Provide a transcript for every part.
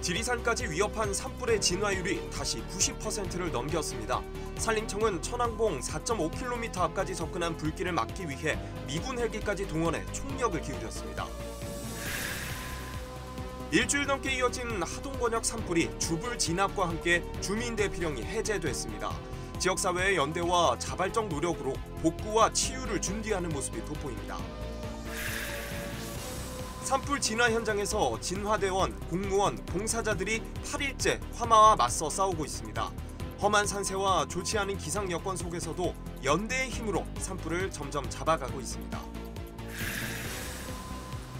지리산까지 위협한 산불의 진화율이 다시 90%를 넘겼습니다. 산림청은 천왕봉 4.5km 앞까지 접근한 불길을 막기 위해 미군 헬기까지 동원해 총력을 기울였습니다. 일주일 넘게 이어진 하동권역 산불이 주불 진압과 함께 주민 대피령이 해제됐습니다. 지역사회의 연대와 자발적 노력으로 복구와 치유를 준비하는 모습이 돋보입니다. 산불 진화 현장에서 진화대원, 공무원, 봉사자들이 8일째 화마와 맞서 싸우고 있습니다. 험한 산세와 좋지 않은 기상 여건 속에서도 연대의 힘으로 산불을 점점 잡아가고 있습니다.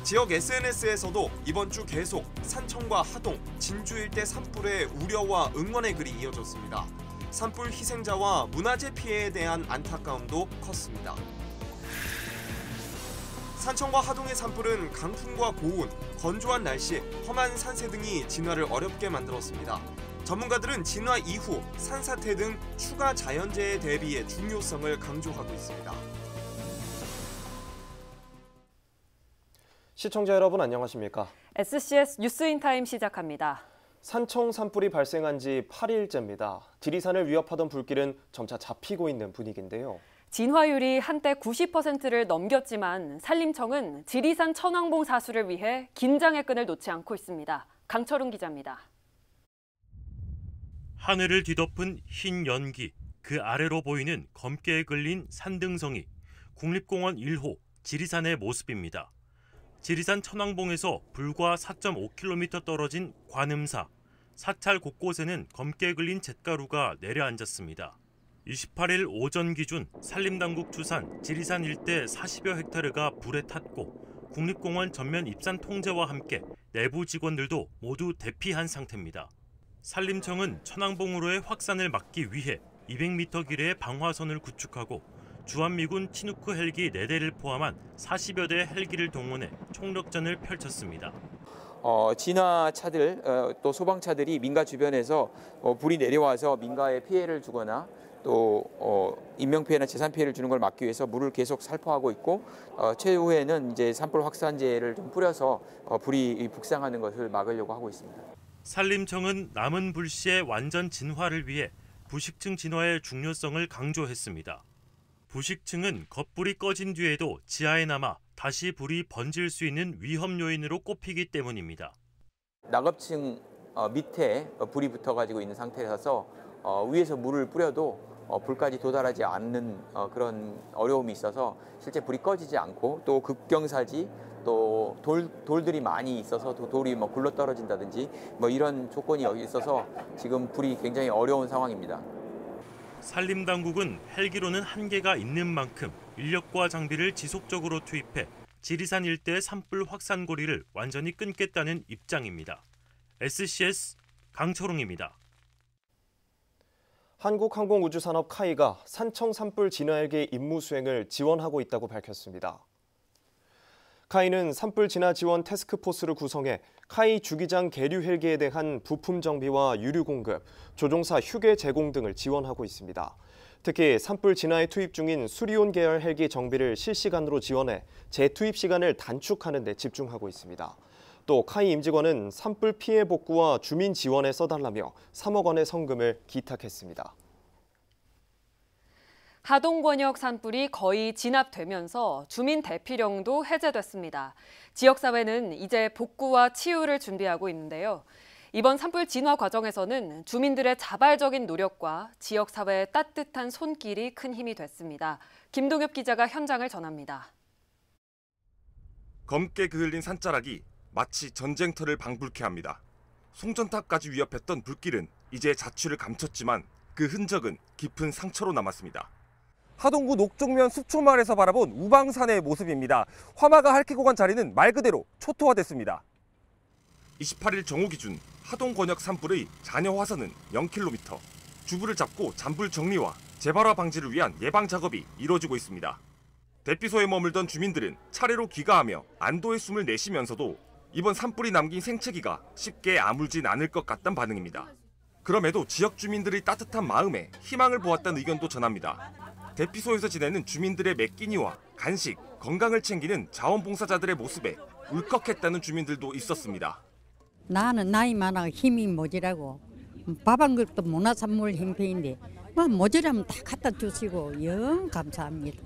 지역 SNS에서도 이번 주 계속 산청과 하동, 진주 일대 산불의 우려와 응원의 글이 이어졌습니다. 산불 희생자와 문화재 피해에 대한 안타까움도 컸습니다. 산청과 하동의 산불은 강풍과 고온, 건조한 날씨, 험한 산세 등이 진화를 어렵게 만들었습니다. 전문가들은 진화 이후 산사태 등 추가 자연재해 대비의 중요성을 강조하고 있습니다. 시청자 여러분 안녕하십니까? SCS 뉴스인타임 시작합니다. 산청 산불이 발생한 지 8일째입니다. 지리산을 위협하던 불길은 점차 잡히고 있는 분위기인데요. 진화율이 한때 90%를 넘겼지만 산림청은 지리산 천왕봉 사수를 위해 긴장의 끈을 놓지 않고 있습니다. 강철웅 기자입니다. 하늘을 뒤덮은 흰 연기, 그 아래로 보이는 검게 그을린 산등성이 국립공원 1호 지리산의 모습입니다. 지리산 천왕봉에서 불과 4.5km 떨어진 관음사, 사찰 곳곳에는 검게 그을린 잿가루가 내려앉았습니다. 28일 오전 기준 산림당국 추산 지리산 일대 40여 헥타르가 불에 탔고 국립공원 전면 입산 통제와 함께 내부 직원들도 모두 대피한 상태입니다. 산림청은 천왕봉으로의 확산을 막기 위해 200m 길이의 방화선을 구축하고 주한미군 치누크 헬기 4대를 포함한 40여 대 헬기를 동원해 총력전을 펼쳤습니다. 진화차들 또 소방차들이 민가 주변에서 불이 내려와서 민가에 피해를 주거나 또 인명피해나 재산피해를 주는 걸 막기 위해서 물을 계속 살포하고 있고 최후에는 이제 산불 확산제를 좀 뿌려서 불이 북상하는 것을 막으려고 하고 있습니다. 산림청은 남은 불씨의 완전 진화를 위해 부식층 진화의 중요성을 강조했습니다. 부식층은 겉불이 꺼진 뒤에도 지하에 남아 다시 불이 번질 수 있는 위험 요인으로 꼽히기 때문입니다. 낙엽층 밑에 불이 붙어가지고 있는 상태라서 위에서 물을 뿌려도 불까지 도달하지 않는 그런 어려움이 있어서 실제 불이 꺼지지 않고 또 급경사지 또 돌들이 많이 있어서 돌이 굴러 떨어진다든지 이런 조건이 여기 있어서 지금 불이 굉장히 어려운 상황입니다. 산림당국은 헬기로는 한계가 있는 만큼 인력과 장비를 지속적으로 투입해 지리산 일대의 산불 확산고리를 완전히 끊겠다는 입장입니다. SCS 강철웅입니다. 한국항공우주산업 카이가 산청 산불 진화 헬기 임무 수행을 지원하고 있다고 밝혔습니다. 카이는 산불 진화 지원 태스크포스를 구성해 카이 주기장 계류 헬기에 대한 부품 정비와 유류 공급, 조종사 휴게 제공 등을 지원하고 있습니다. 특히 산불 진화에 투입 중인 수리온 계열 헬기 정비를 실시간으로 지원해 재투입 시간을 단축하는 데 집중하고 있습니다. 또 카이 임직원은 산불 피해 복구와 주민 지원에 써달라며 3억 원의 성금을 기탁했습니다. 하동권역 산불이 거의 진압되면서 주민 대피령도 해제됐습니다. 지역사회는 이제 복구와 치유를 준비하고 있는데요. 이번 산불 진화 과정에서는 주민들의 자발적인 노력과 지역사회의 따뜻한 손길이 큰 힘이 됐습니다. 김동엽 기자가 현장을 전합니다. 검게 그을린 산자락이 마치 전쟁터를 방불케 합니다. 송전탑까지 위협했던 불길은 이제 자취를 감췄지만 그 흔적은 깊은 상처로 남았습니다. 하동구 녹종면 숲초마을에서 바라본 우방산의 모습입니다. 화마가 핥히고 간 자리는 말 그대로 초토화됐습니다. 28일 정오 기준 하동권역 산불의 잔여 화선은 0km, 주불을 잡고 잔불 정리와 재발화 방지를 위한 예방 작업이 이루어지고 있습니다. 대피소에 머물던 주민들은 차례로 귀가하며 안도의 숨을 내쉬면서도 이번 산불이 남긴 생채기가 쉽게 아물진 않을 것 같다는 반응입니다. 그럼에도 지역 주민들의 따뜻한 마음에 희망을 보았다는 의견도 전합니다. 대피소에서 지내는 주민들의 매끼니와 간식, 건강을 챙기는 자원봉사자들의 모습에 울컥했다는 주민들도 있었습니다. 나는 나이 많아 힘이 모자라고 밥 한 그릇도 문화산물 형편인데 뭐 모자라면 다 갖다 주시고 영 감사합니다.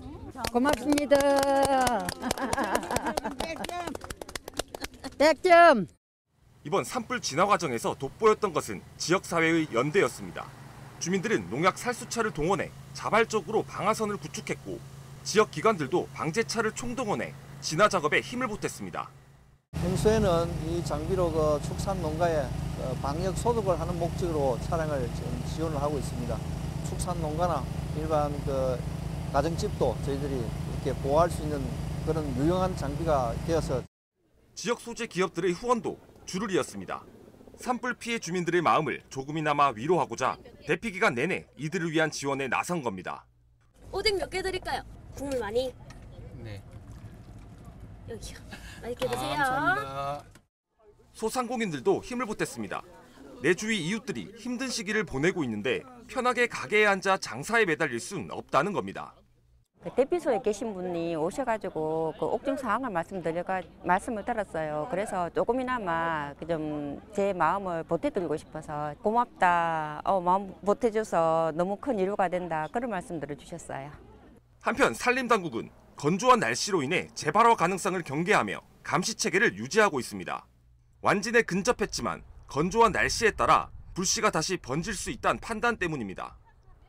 고맙습니다. 100점. 이번 산불 진화 과정에서 돋보였던 것은 지역사회의 연대였습니다. 주민들은 농약 살수차를 동원해 자발적으로 방화선을 구축했고 지역 기관들도 방제차를 총동원해 진화 작업에 힘을 보탰습니다. 평소에는 이 장비로 축산 농가에 방역 소독을 하는 목적으로 차량을 지금 지원을 하고 있습니다. 축산 농가나 일반 가정집도 저희들이 이렇게 보호할 수 있는 그런 유용한 장비가 되어서 지역 소재 기업들의 후원도 줄을 이었습니다. 산불 피해 주민들의 마음을 조금이나마 위로하고자 대피 기간 내내 이들을 위한 지원에 나선 겁니다. 오뎅 몇 개 드릴까요? 국물 많이? 네. 여기요. 맛있게 드세요. 감사합니다. 소상공인들도 힘을 보탰습니다. 내 주위 이웃들이 힘든 시기를 보내고 있는데 편하게 가게에 앉아 장사에 매달릴 순 없다는 겁니다. 대피소에 계신 분이 오셔가지고 그 옥중 상황을 말씀을 들었어요. 그래서 조금이나마 좀 제 마음을 보태드리고 싶어서 고맙다, 마음 보태줘서 너무 큰 위로가 된다 그런 말씀들을 주셨어요. 한편 산림당국은 건조한 날씨로 인해 재발화 가능성을 경계하며 감시 체계를 유지하고 있습니다. 완진에 근접했지만 건조한 날씨에 따라 불씨가 다시 번질 수 있다는 판단 때문입니다.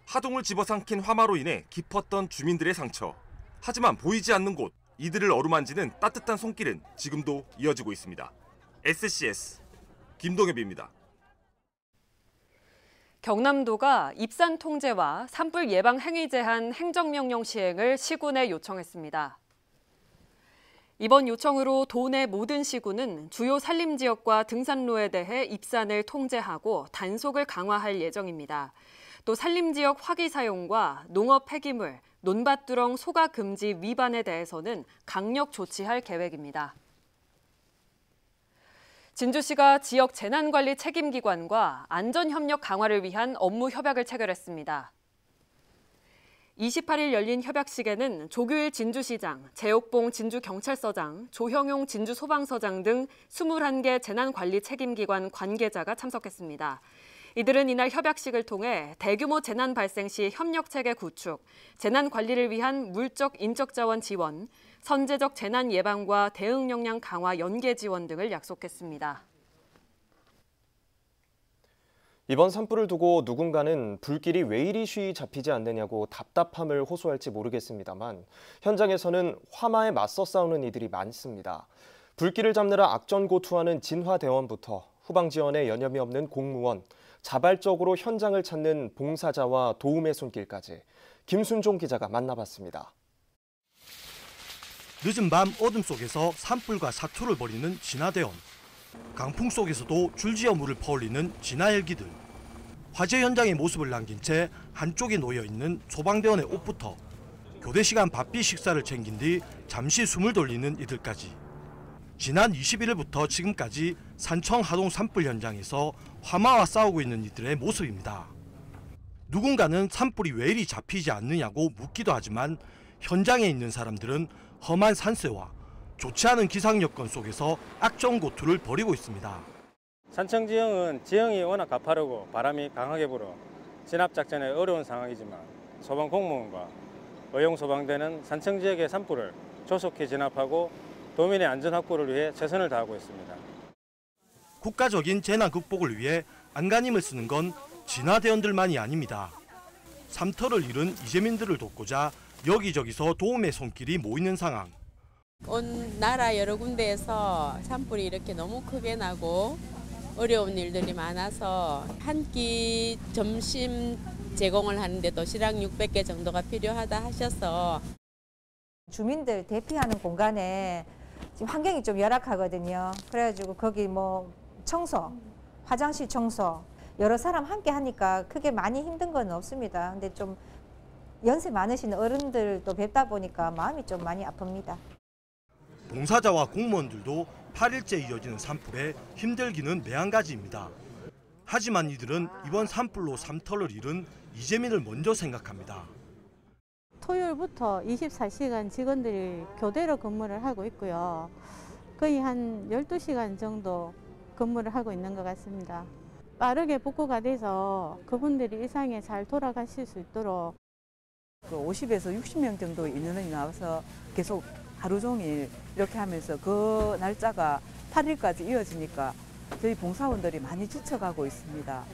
하동을 집어삼킨 화마로 인해 깊었던 주민들의 상처. 하지만 보이지 않는 곳, 이들을 어루만지는 따뜻한 손길은 지금도 이어지고 있습니다. SCS 김동엽입니다. 경남도가 입산 통제와 산불 예방 행위 제한 행정명령 시행을 시군에 요청했습니다. 이번 요청으로 도 내 모든 시군은 주요 산림지역과 등산로에 대해 입산을 통제하고 단속을 강화할 예정입니다. 또 산림지역 화기 사용과 농업 폐기물, 논밭두렁 소가 금지 위반에 대해서는 강력 조치할 계획입니다. 진주시가 지역 재난관리 책임기관과 안전협력 강화를 위한 업무 협약을 체결했습니다. 28일 열린 협약식에는 조규일 진주시장, 재옥봉 진주경찰서장, 조형용 진주소방서장 등 21개 재난관리 책임기관 관계자가 참석했습니다. 이들은 이날 협약식을 통해 대규모 재난 발생 시 협력체계 구축, 재난 관리를 위한 물적, 인적 자원 지원, 선제적 재난 예방과 대응 역량 강화 연계 지원 등을 약속했습니다. 이번 산불을 두고 누군가는 불길이 왜 이리 쉬이 잡히지 않느냐고 답답함을 호소할지 모르겠습니다만 현장에서는 화마에 맞서 싸우는 이들이 많습니다. 불길을 잡느라 악전고투하는 진화대원부터 후방 지원에 여념이 없는 공무원, 자발적으로 현장을 찾는 봉사자와 도움의 손길까지 김순종 기자가 만나봤습니다. 늦은 밤 어둠 속에서 산불과 사투를 벌이는 진화대원. 강풍 속에서도 줄지어 물을 퍼올리는 진화헬기들. 화재 현장의 모습을 남긴 채 한쪽에 놓여있는 소방대원의 옷부터 교대 시간 바삐 식사를 챙긴 뒤 잠시 숨을 돌리는 이들까지. 지난 21일부터 지금까지 산청 하동 산불 현장에서 화마와 싸우고 있는 이들의 모습입니다. 누군가는 산불이 왜 이리 잡히지 않느냐고 묻기도 하지만 현장에 있는 사람들은 험한 산세와 좋지 않은 기상 여건 속에서 악전고투를 벌이고 있습니다. 산청 지형은 지형이 워낙 가파르고 바람이 강하게 불어 진압작전에 어려운 상황이지만 소방 공무원과 의용 소방대는 산청 지역의 산불을 조속히 진압하고 도민의 안전 확보를 위해 최선을 다하고 있습니다. 국가적인 재난 극복을 위해 안간힘을 쓰는 건 진화대원들만이 아닙니다. 삼터를 잃은 이재민들을 돕고자 여기저기서 도움의 손길이 모이는 상황. 온 나라 여러 군데에서 산불이 이렇게 너무 크게 나고 어려운 일들이 많아서 한 끼 점심 제공을 하는데 도시락 600개 정도가 필요하다 하셔서 주민들 대피하는 공간에 지금 환경이 좀 열악하거든요. 그래가지고 거기 뭐 청소, 화장실 청소 여러 사람 함께 하니까 크게 많이 힘든 건 없습니다. 근데 좀 연세 많으신 어른들도 뵙다 보니까 마음이 좀 많이 아픕니다. 봉사자와 공무원들도 8일째 이어지는 산불에 힘들기는 매한가지입니다. 하지만 이들은 이번 산불로 삼터를 잃은 이재민을 먼저 생각합니다. 토요일부터 24시간 직원들이 교대로 근무를 하고 있고요. 거의 한 12시간 정도 근무를 하고 있는 것 같습니다. 빠르게 복구가 돼서 그분들이 일상에 잘 돌아가실 수 있도록 50에서 60명 정도 인원이 나와서 계속 하루 종일 이렇게 하면서 그 날짜가 8일까지 이어지니까 저희 봉사원들이 많이 지쳐가고 있습니다.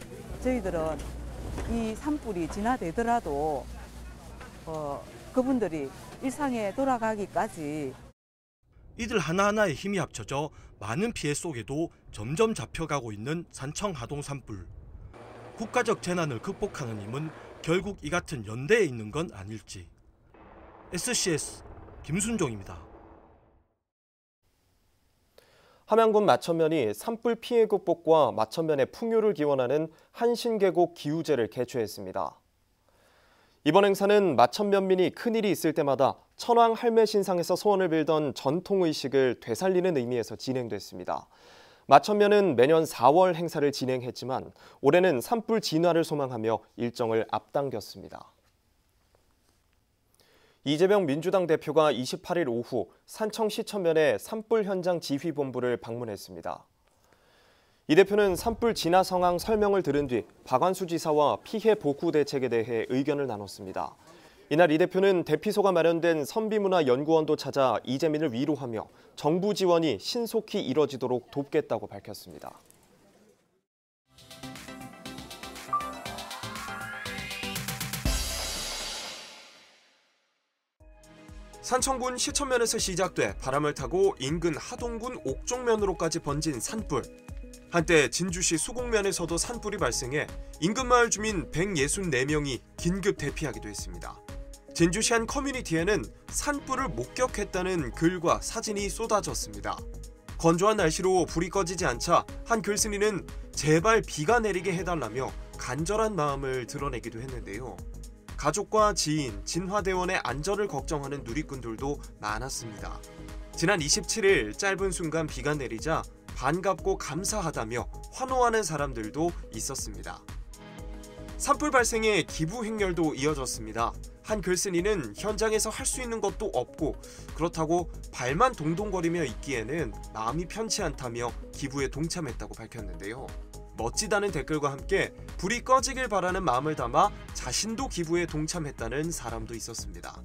저희들은 이 산불이 진화되더라도 그분들이 일상에 돌아가기까지 이들 하나하나의 힘이 합쳐져 많은 피해 속에도 점점 잡혀가고 있는 산청 하동 산불. 국가적 재난을 극복하는 힘은 결국 이 같은 연대에 있는 건 아닐지. SCS 김순종입니다. 함양군 마천면이 산불 피해 극복과 마천면의 풍요를 기원하는 한신계곡 기우제를 개최했습니다. 이번 행사는 마천면민이 큰일이 있을 때마다 천왕 할매 신상에서 소원을 빌던 전통의식을 되살리는 의미에서 진행됐습니다. 마천면은 매년 4월 행사를 진행했지만 올해는 산불 진화를 소망하며 일정을 앞당겼습니다. 이재명 민주당 대표가 28일 오후 산청 시천면의 산불 현장 지휘본부를 방문했습니다. 이 대표는 산불 진화 상황 설명을 들은 뒤 박완수 지사와 피해 복구 대책에 대해 의견을 나눴습니다. 이날 이 대표는 대피소가 마련된 선비문화연구원도 찾아 이재민을 위로하며 정부 지원이 신속히 이뤄지도록 돕겠다고 밝혔습니다. 산청군 시천면에서 시작돼 바람을 타고 인근 하동군 옥종면으로까지 번진 산불. 한때 진주시 수곡면에서도 산불이 발생해 인근 마을 주민 164명이 긴급 대피하기도 했습니다. 진주시 한 커뮤니티에는 산불을 목격했다는 글과 사진이 쏟아졌습니다. 건조한 날씨로 불이 꺼지지 않자 한 글쓴이는 제발 비가 내리게 해달라며 간절한 마음을 드러내기도 했는데요. 가족과 지인, 진화대원의 안전을 걱정하는 누리꾼들도 많았습니다. 지난 27일 짧은 순간 비가 내리자 반갑고 감사하다며 환호하는 사람들도 있었습니다. 산불 발생에 기부 행렬도 이어졌습니다. 한 글쓴이는 현장에서 할 수 있는 것도 없고 그렇다고 발만 동동거리며 있기에는 마음이 편치 않다며 기부에 동참했다고 밝혔는데요. 멋지다는 댓글과 함께 불이 꺼지길 바라는 마음을 담아 자신도 기부에 동참했다는 사람도 있었습니다.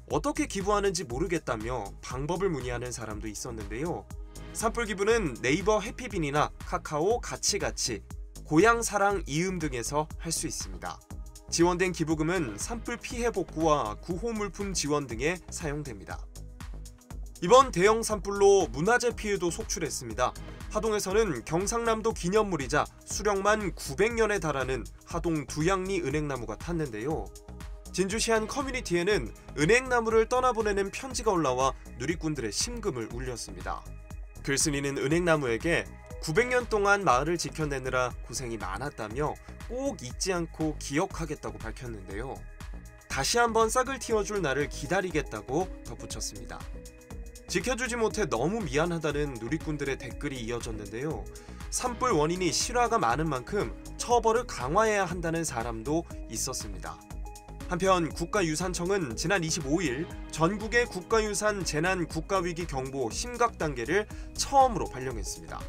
어떻게 기부하는지 모르겠다며 방법을 문의하는 사람도 있었는데요. 산불 기부는 네이버 해피빈이나 카카오 가치가치, 고향사랑 이음 등에서 할 수 있습니다. 지원된 기부금은 산불 피해 복구와 구호 물품 지원 등에 사용됩니다. 이번 대형 산불로 문화재 피해도 속출했습니다. 하동에서는 경상남도 기념물이자 수령만 900년에 달하는 하동 두양리 은행나무가 탔는데요. 진주시 한 커뮤니티에는 은행나무를 떠나보내는 편지가 올라와 누리꾼들의 심금을 울렸습니다. 글쓴이는 은행나무에게 900년 동안 마을을 지켜내느라 고생이 많았다며 꼭 잊지 않고 기억하겠다고 밝혔는데요. 다시 한번 싹을 틔워줄 날을 기다리겠다고 덧붙였습니다. 지켜주지 못해 너무 미안하다는 누리꾼들의 댓글이 이어졌는데요. 산불 원인이 실화가 많은 만큼 처벌을 강화해야 한다는 사람도 있었습니다. 한편 국가유산청은 지난 25일 전국의 국가유산 재난 국가위기 경보 심각 단계를 처음으로 발령했습니다.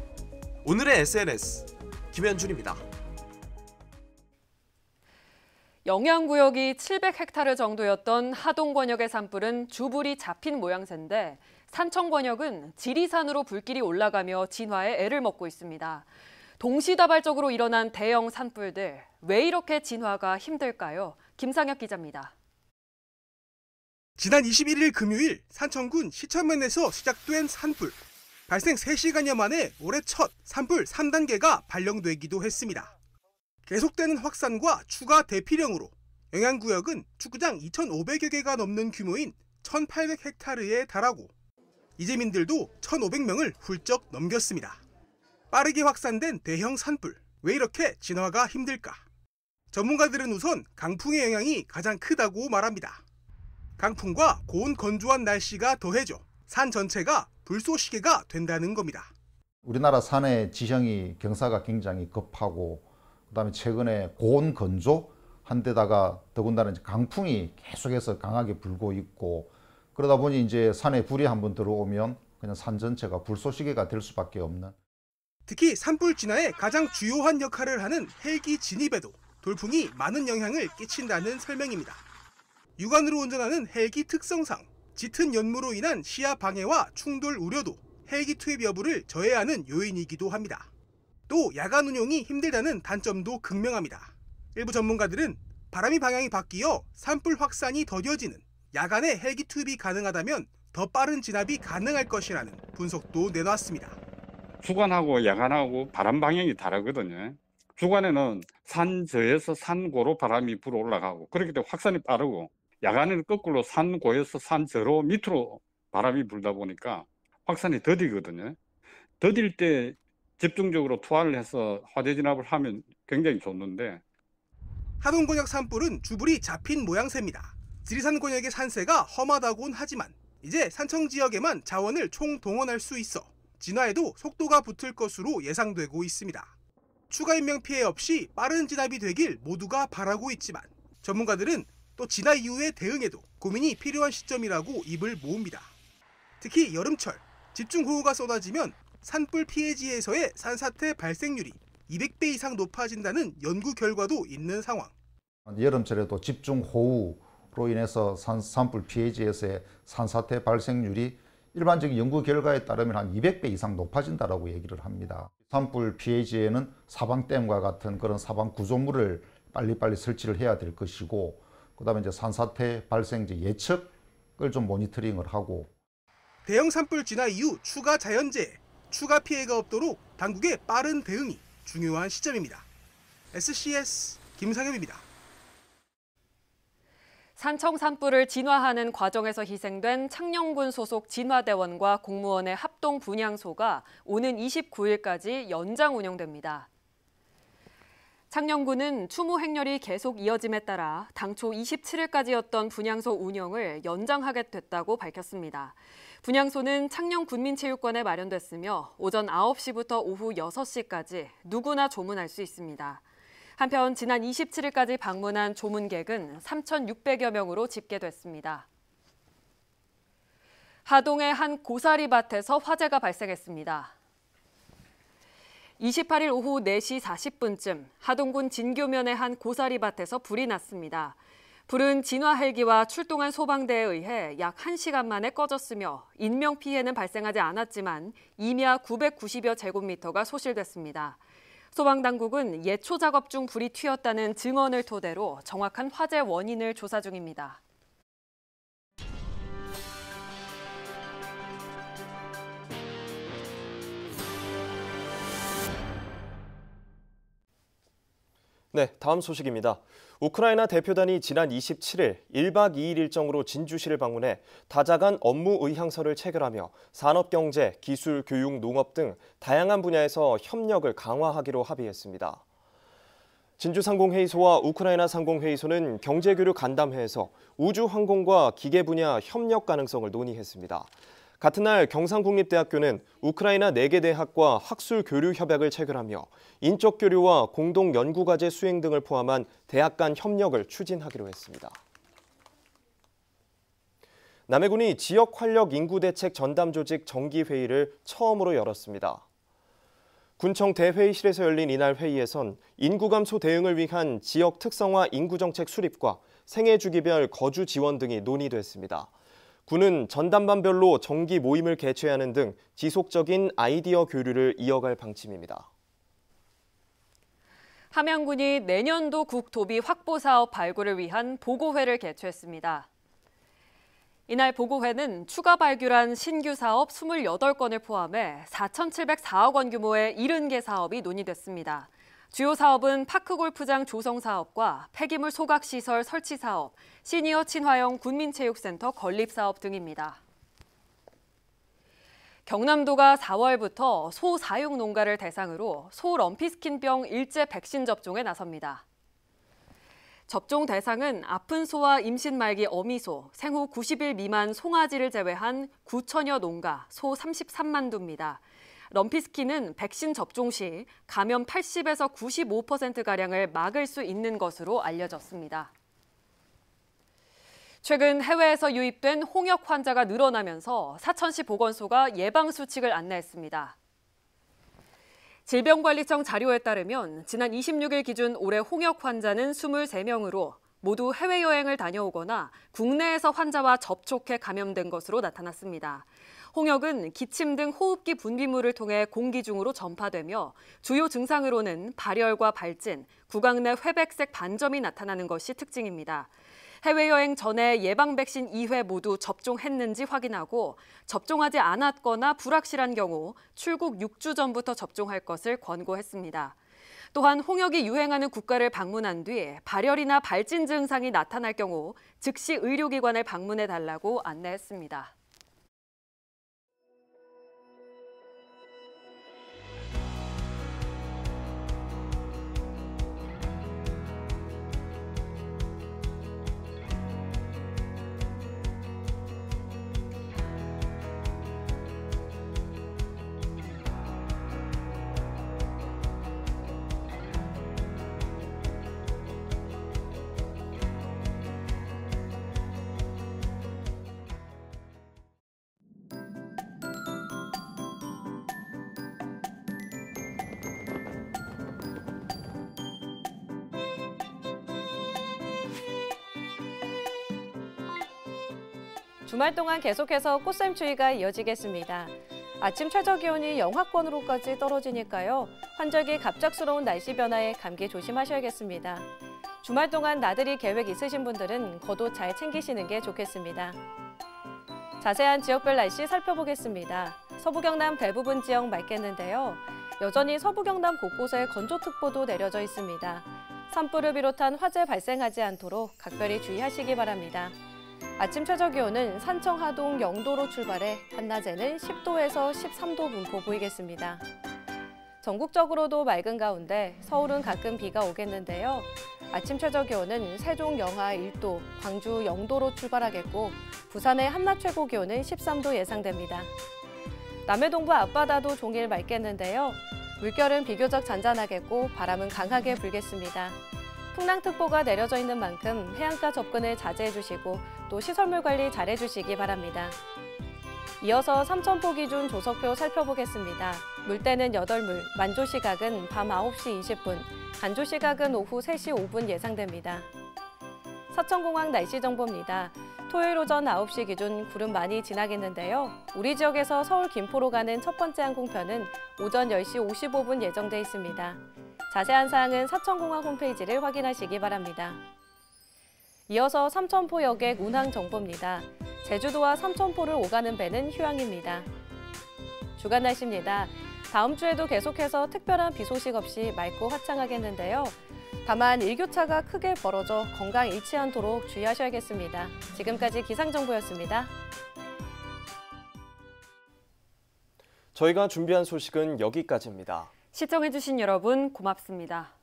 오늘의 SNS 김현준입니다. 영향구역이 700헥타르 정도였던 하동권역의 산불은 주불이 잡힌 모양새인데 산청권역은 지리산으로 불길이 올라가며 진화에 애를 먹고 있습니다. 동시다발적으로 일어난 대형 산불들, 왜 이렇게 진화가 힘들까요? 김상혁 기자입니다. 지난 21일 금요일 산청군 시천면에서 시작된 산불. 발생 3시간여 만에 올해 첫 산불 3단계가 발령되기도 했습니다. 계속되는 확산과 추가 대피령으로 영향구역은 축구장 2,500여 개가 넘는 규모인 1,800헥타르에 달하고 이재민들도 1,500명을 훌쩍 넘겼습니다. 빠르게 확산된 대형 산불, 왜 이렇게 진화가 힘들까? 전문가들은 우선 강풍의 영향이 가장 크다고 말합니다. 강풍과 고온 건조한 날씨가 더해져 산 전체가 불쏘시개가 된다는 겁니다. 우리나라 산의 지형이 경사가 굉장히 급하고 그다음에 최근에 고온 건조 한데다가 더군다나 이제 강풍이 계속해서 강하게 불고 있고 그러다 보니 이제 산에 불이 한번 들어오면 그냥 산 전체가 불쏘시개가 될 수밖에 없는. 특히 산불 진화에 가장 주요한 역할을 하는 헬기 진입에도 돌풍이 많은 영향을 끼친다는 설명입니다. 육안으로 운전하는 헬기 특성상 짙은 연무로 인한 시야 방해와 충돌 우려도 헬기 투입 여부를 저해하는 요인이기도 합니다. 또 야간 운용이 힘들다는 단점도 극명합니다. 일부 전문가들은 바람이 방향이 바뀌어 산불 확산이 더뎌지는 야간에 헬기 투입이 가능하다면 더 빠른 진압이 가능할 것이라는 분석도 내놨습니다. 주간하고 야간하고 바람 방향이 다르거든요. 주간에는 산저에서 산고로 바람이 불어 올라가고 그렇기 때문에 확산이 빠르고, 야간에는 거꾸로 산고에서 산저로 밑으로 바람이 불다 보니까 확산이 더디거든요. 더딜 때 집중적으로 투하를 해서 화재 진압을 하면 굉장히 좋는데, 하동권역 산불은 주불이 잡힌 모양새입니다. 지리산 권역의 산세가 험하다곤 하지만 이제 산청 지역에만 자원을 총동원할 수 있어 진화에도 속도가 붙을 것으로 예상되고 있습니다. 추가 인명 피해 없이 빠른 진압이 되길 모두가 바라고 있지만 전문가들은 또 진화 이후의 대응에도 고민이 필요한 시점이라고 입을 모읍니다. 특히 여름철 집중호우가 쏟아지면 산불 피해지에서의 산사태 발생률이 200배 이상 높아진다는 연구 결과도 있는 상황. 여름철에도 집중호우로 인해서 산불 피해지에서의 산사태 발생률이 일반적인 연구 결과에 따르면 한 200배 이상 높아진다라고 얘기를 합니다. 산불 피해지에는 사방댐과 같은 그런 사방 구조물을 빨리빨리 설치를 해야 될 것이고, 그다음에 이제 산사태 발생지 예측을 좀 모니터링을 하고, 대형 산불 진화 이후 추가 자연재해, 추가 피해가 없도록 당국의 빠른 대응이 중요한 시점입니다. SCS 김상엽입니다. 산청 산불을 진화하는 과정에서 희생된 창녕군 소속 진화대원과 공무원의 합동 분향소가 오는 29일까지 연장 운영됩니다. 창녕군은 추모 행렬이 계속 이어짐에 따라 당초 27일까지였던 분향소 운영을 연장하게 됐다고 밝혔습니다. 분향소는 창녕군민체육관에 마련됐으며 오전 9시부터 오후 6시까지 누구나 조문할 수 있습니다. 한편 지난 27일까지 방문한 조문객은 3,600여 명으로 집계됐습니다. 하동의 한 고사리밭에서 화재가 발생했습니다. 28일 오후 4시 40분쯤 하동군 진교면의 한 고사리밭에서 불이 났습니다. 불은 진화 헬기와 출동한 소방대에 의해 약 1시간 만에 꺼졌으며 인명피해는 발생하지 않았지만 임야 990여 제곱미터가 소실됐습니다. 소방당국은 예초 작업 중 불이 튀었다는 증언을 토대로 정확한 화재 원인을 조사 중입니다. 네, 다음 소식입니다. 우크라이나 대표단이 지난 27일 1박 2일 일정으로 진주시를 방문해 다자간 업무 의향서를 체결하며 산업, 경제, 기술, 교육, 농업 등 다양한 분야에서 협력을 강화하기로 합의했습니다. 진주상공회의소와 우크라이나 상공회의소는 경제교류 간담회에서 우주항공과 기계 분야 협력 가능성을 논의했습니다. 같은 날 경상국립대학교는 우크라이나 4개 대학과 학술 교류 협약을 체결하며 인적 교류와 공동 연구과제 수행 등을 포함한 대학 간 협력을 추진하기로 했습니다. 남해군이 지역 활력 인구 대책 전담 조직 정기 회의를 처음으로 열었습니다. 군청 대회의실에서 열린 이날 회의에선 인구 감소 대응을 위한 지역 특성화 인구 정책 수립과 생애 주기별 거주 지원 등이 논의됐습니다. 군은 전담반별로 정기 모임을 개최하는 등 지속적인 아이디어 교류를 이어갈 방침입니다. 함양군이 내년도 국도비 확보 사업 발굴을 위한 보고회를 개최했습니다. 이날 보고회는 추가 발굴한 신규 사업 28건을 포함해 4,704억 원 규모의 70개 사업이 논의됐습니다. 주요 사업은 파크골프장 조성 사업과 폐기물 소각시설 설치 사업, 시니어 친화형 군민체육센터 건립 사업 등입니다. 경남도가 4월부터 소 사육 농가를 대상으로 소 럼피스킨병 일제 백신 접종에 나섭니다. 접종 대상은 아픈 소와 임신 말기 어미소, 생후 90일 미만 송아지를 제외한 9천여 농가, 소 33만 두입니다. 럼피스킨은 백신 접종 시 감염 80에서 95%가량을 막을 수 있는 것으로 알려졌습니다. 최근 해외에서 유입된 홍역 환자가 늘어나면서 사천시 보건소가 예방수칙을 안내했습니다. 질병관리청 자료에 따르면 지난 26일 기준 올해 홍역 환자는 23명으로 모두 해외여행을 다녀오거나 국내에서 환자와 접촉해 감염된 것으로 나타났습니다. 홍역은 기침 등 호흡기 분비물을 통해 공기 중으로 전파되며 주요 증상으로는 발열과 발진, 구강 내 회백색 반점이 나타나는 것이 특징입니다. 해외여행 전에 예방 백신 2회 모두 접종했는지 확인하고 접종하지 않았거나 불확실한 경우 출국 6주 전부터 접종할 것을 권고했습니다. 또한 홍역이 유행하는 국가를 방문한 뒤 발열이나 발진 증상이 나타날 경우 즉시 의료기관을 방문해달라고 안내했습니다. 주말 동안 계속해서 꽃샘추위가 이어지겠습니다. 아침 최저기온이 영하권으로까지 떨어지니까요. 환절기 갑작스러운 날씨 변화에 감기 조심하셔야겠습니다. 주말 동안 나들이 계획 있으신 분들은 겉옷 잘 챙기시는 게 좋겠습니다. 자세한 지역별 날씨 살펴보겠습니다. 서부 경남 대부분 지역 맑겠는데요. 여전히 서부 경남 곳곳에 건조특보도 내려져 있습니다. 산불을 비롯한 화재 발생하지 않도록 각별히 주의하시기 바랍니다. 아침 최저기온은 산청 하동 0도로 출발해 한낮에는 10도에서 13도 분포 보이겠습니다. 전국적으로도 맑은 가운데 서울은 가끔 비가 오겠는데요. 아침 최저기온은 세종 영하 1도, 광주 0도로 출발하겠고 부산의 한낮 최고 기온은 13도 예상됩니다. 남해 동부 앞바다도 종일 맑겠는데요. 물결은 비교적 잔잔하겠고 바람은 강하게 불겠습니다. 풍랑특보가 내려져 있는 만큼 해안가 접근을 자제해 주시고 또 시설물 관리 잘해 주시기 바랍니다. 이어서 삼천포 기준 조석표 살펴보겠습니다. 물때는 8물, 만조 시각은 밤 9시 20분, 간조 시각은 오후 3시 5분 예상됩니다. 사천공항 날씨 정보입니다. 토요일 오전 9시 기준 구름 많이 지나겠는데요. 우리 지역에서 서울 김포로 가는 첫 번째 항공편은 오전 10시 55분 예정돼 있습니다. 자세한 사항은 사천공항 홈페이지를 확인하시기 바랍니다. 이어서 삼천포 여객 운항 정보입니다. 제주도와 삼천포를 오가는 배는 휴항입니다. 주간 날씨입니다. 다음 주에도 계속해서 특별한 비 소식 없이 맑고 화창하겠는데요. 다만 일교차가 크게 벌어져 건강 잃지 않도록 주의하셔야겠습니다. 지금까지 기상정보였습니다. 저희가 준비한 소식은 여기까지입니다. 시청해주신 여러분 고맙습니다.